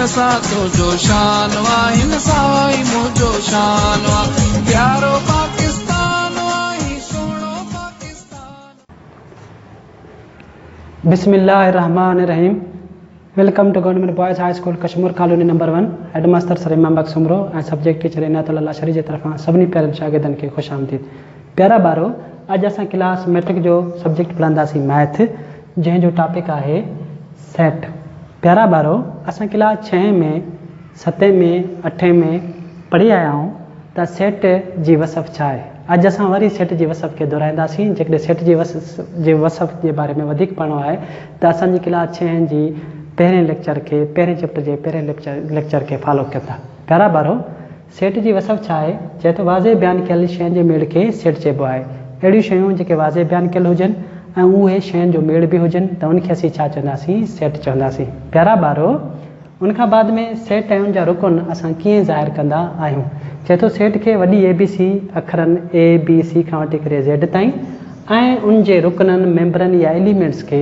सा तुझो शान वा हिन साई मुझो शान वा प्यारो पाकिस्तान वा ही सोनो पाकिस्तान। बिस्मिल्लाहिर्रहमानिर्रहीम। Welcome to government boys high school Kashmir colony number 1। Headmaster sir Imam Bakhsh उमरो ऐं सब्जेक्ट टीचर इनायतुल्लाह शरी जे तरफ़ां सभिनी प्यारनि शागिर्दनि खे ख़ुशि आमदीद। प्यारा ॿारो, अॼु असां क्लास मैट्रिक जो सब्जेक्ट पढ़ंदासीं मैथ, जंहिंजो टॉपिक आहे सेट। प्यारा ॿारो, असां क्लास 6 में 7 में 8 में पढ़ी आया आहियूं त सेट जी वसफ़ छा आहे। अॼु असां वरी सेट जी वसफ़ खे दोहराईंदासीं। जेकॾहिं सेट जी वसफ़ जे बारे में वधीक पढ़णो आहे त असांजी क्लास 6 जी पहिरें लेक्चर खे, पहिरें चैप्टर जे पहिरें लेक्चर खे फॉलो कंदा। प्यारा ॿारो, सेट जी वसफ़ छा आहे? चए थो वाज़े बयानु कयल शयुनि जे मेल खे सेट चइबो आहे। अहिड़ियूं शयूं जेके वाज़े बयानु कयल हुजनि ऐं उहे शयुनि जो मेल बि हुजनि त उनखे असीं छा चवंदासीं? सेट चवंदासीं। प्यारा ॿारो, उनखां बाद में सेट ऐं उनजा रुकन असां कीअं ज़ाहिर कंदा आहियूं? चए थो सेट खे वॾी ABC अखरनि ABC खां वठी करे Z ताईं ऐं उनजे रुकननि मेंबरनि या एलिमेंट्स खे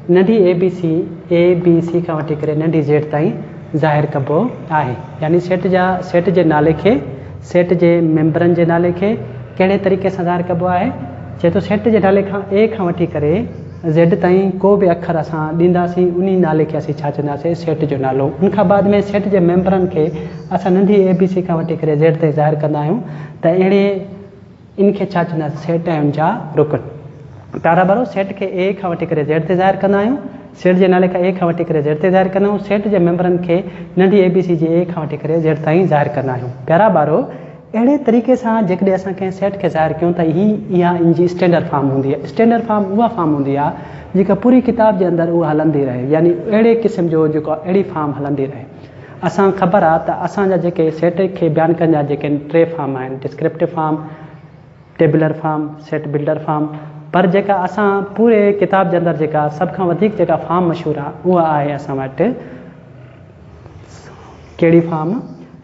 नंढी ABC खां वठी करे नंढी Z ताईं ज़ाहिर कबो आहे। यानी सेट जे नाले खे, सेट जे मेंबरनि जे नाले खे कहिड़े तरीक़े सां ज़ाहिर कबो आहे? चए थो सेट जे नाले खां A खां वठी करे Z ताईं को बि अखर असां ॾींदासीं, उन नाले खे असीं छा चवंदासीं? सेट जो नालो। उनखां बाद में सेट जे मेंबरनि खे असां नंढी ABC खां वठी करे Z ताईं ज़ाहिर कंदा आहियूं त अहिड़े इनखे छा चवंदासीं? सेट ऐं उनजा रुकन। प्यारा ॿारो, सेट खे A खां वठी करे Z ते ज़ाहिर कंदा आहियूं, सेट जे नाले खां A खां वठी करे Z ते ज़ाहिर कंदा आहियूं, सेट जे मेंबरनि खे नंढी ABC जी A खां वठी करे Z ताईं ज़ाहिर कंदा आहियूं। प्यारा ॿारो, अहिड़े तरीक़े सां जेकॾहिं असां कंहिं सेट खे ज़ाहिर कयूं त इहा इनजी स्टैंडर्ड फॉर्म हूंदी आहे। स्टैंडर्ड फॉर्म उहा फॉर्म हूंदी आहे जेका पूरी किताब जे अंदरि उहा हलंदी रहे, यानी अहिड़े क़िस्म जो जेको अहिड़ी फॉर्म हलंदी रहे। असां ख़बर आहे त असांजा जेके सेट खे बयानु करण जा जेके 3 फॉर्म आहिनि, descriptive form, tabular form, set builder form, पर जेका असां पूरे किताब जे अंदरि जेका सभ खां वधीक जेका फॉर्म मशहूरु आहे उहा आहे असां वटि कहिड़ी form?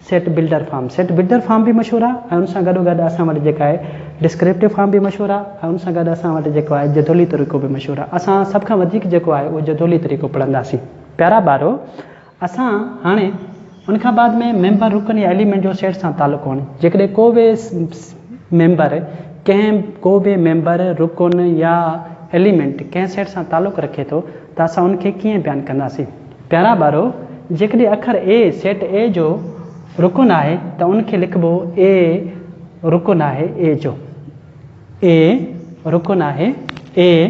Set builder form. Set builder form बि मशहूरु आहे ऐं उन सां गॾोगॾु असां वटि जेका आहे डिस्क्रिप्टिव फॉर्म बि मशहूरु आहे ऐं उन सां गॾु असां वटि जेको आहे जदोली तरीक़ो बि मशहूरु आहे। असां सभ खां वधीक जेको आहे उहो जदोली तरीक़ो पढ़ंदासीं। प्यारा ॿारो, असां हाणे उनखां बाद में मेंबर, रुकन या एलिमेंट जो सेट सां तालुक़ु कोन्हे। जेकॾहिं को बि मेंबर, रुकन या एलिमेंट कंहिं सेट सां तालुक़ु रखे थो त असां उनखे कीअं बयानु कंदासीं? प्यारा ॿारो, जेकॾहिं अखर A सेट A जो रुकन आहे त उनखे लिखिबो A रुकन आहे A जो। A रुकन आहे A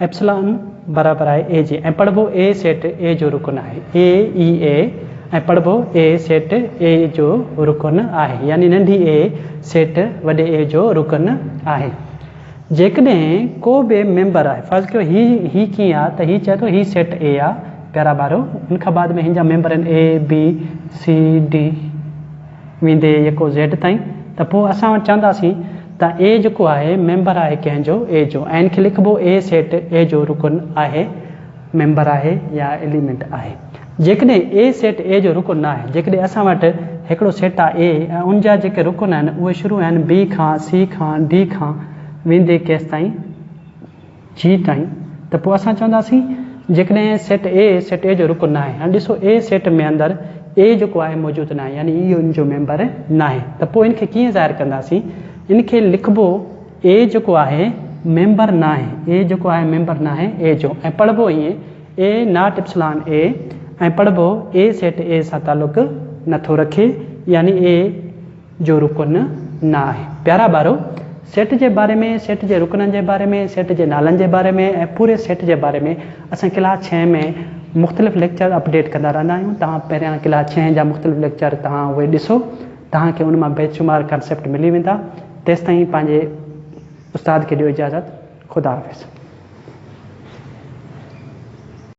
एप्सिलॉन बराबरि आहे A जे, ऐं पढ़िबो A सेट A जो रुकन आहे AEA, ऐं पढ़िबो A सेट A जो रुकन आहे, यानी नंढी A सेट वॾे A जो रुकन आहे। जेकॾहिं को बि मेंबर आहे, फर्ज़ कयो ही कीअं आहे त ही चए थो ही सेट A आहे। प्यारा ॿारो, उनखां बाद में हिन जा मेंबर आहिनि ABCD वेंदे जेको Z ताईं, त पोइ असां चवंदासीं त A जेको आहे मेंबर आहे कंहिंजो A जो, ऐं इनखे लिखिबो A सेट A जो रुकन आहे, मेंबर आहे या एलिमेंट आहे। जेकॾहिं A सेट A जो रुकन न आहे, जेकॾहिं असां वटि हिकिड़ो सेट आहे A ऐं उनजा जेके रुकन आहिनि उहे शुरू आहिनि B खां, C खां, D खां वेंदे केस ताईं G ताईं, त पोइ असां चवंदासीं जेकॾहिं सेट A जो रुकन न आहे, हाणे ॾिसो A सेट में अंदरि A जेको आहे मौजूदु न आहे, यानी इहो इन जो मेंबर न आहे, त पोइ इनखे कीअं ज़ाहिर कंदासीं? इनखे लिखिबो A जेको आहे मेंबर न आहे, A जेको आहे मेंबर न आहे A जो, ऐं पढ़िबो ईअं A नॉट एप्सिलॉन A, ऐं पढ़िबो A सेट A सां तालुक़ु नथो रखे, यानी A जो रुकन न आहे। प्यारा ॿारो, सेट जे बारे में, सेट जे रुकननि जे बारे में, सेट जे नालनि जे बारे में ऐं पूरे सेट जे बारे में असां क्लास 6 में मुख़्तलिफ़ लेक्चर अपडेट कंदा रहंदा आहियूं। तव्हां पहिरियां क्लास 6 जा मुख़्तलिफ़ लेक्चर तव्हां उहे ॾिसो, तव्हांखे उन मां बेशुमार कंसेप्ट मिली वेंदा। तेसिताईं पंहिंजे उस्ताद खे ॾियो इजाज़त। ख़ुदा हाफ़िज़।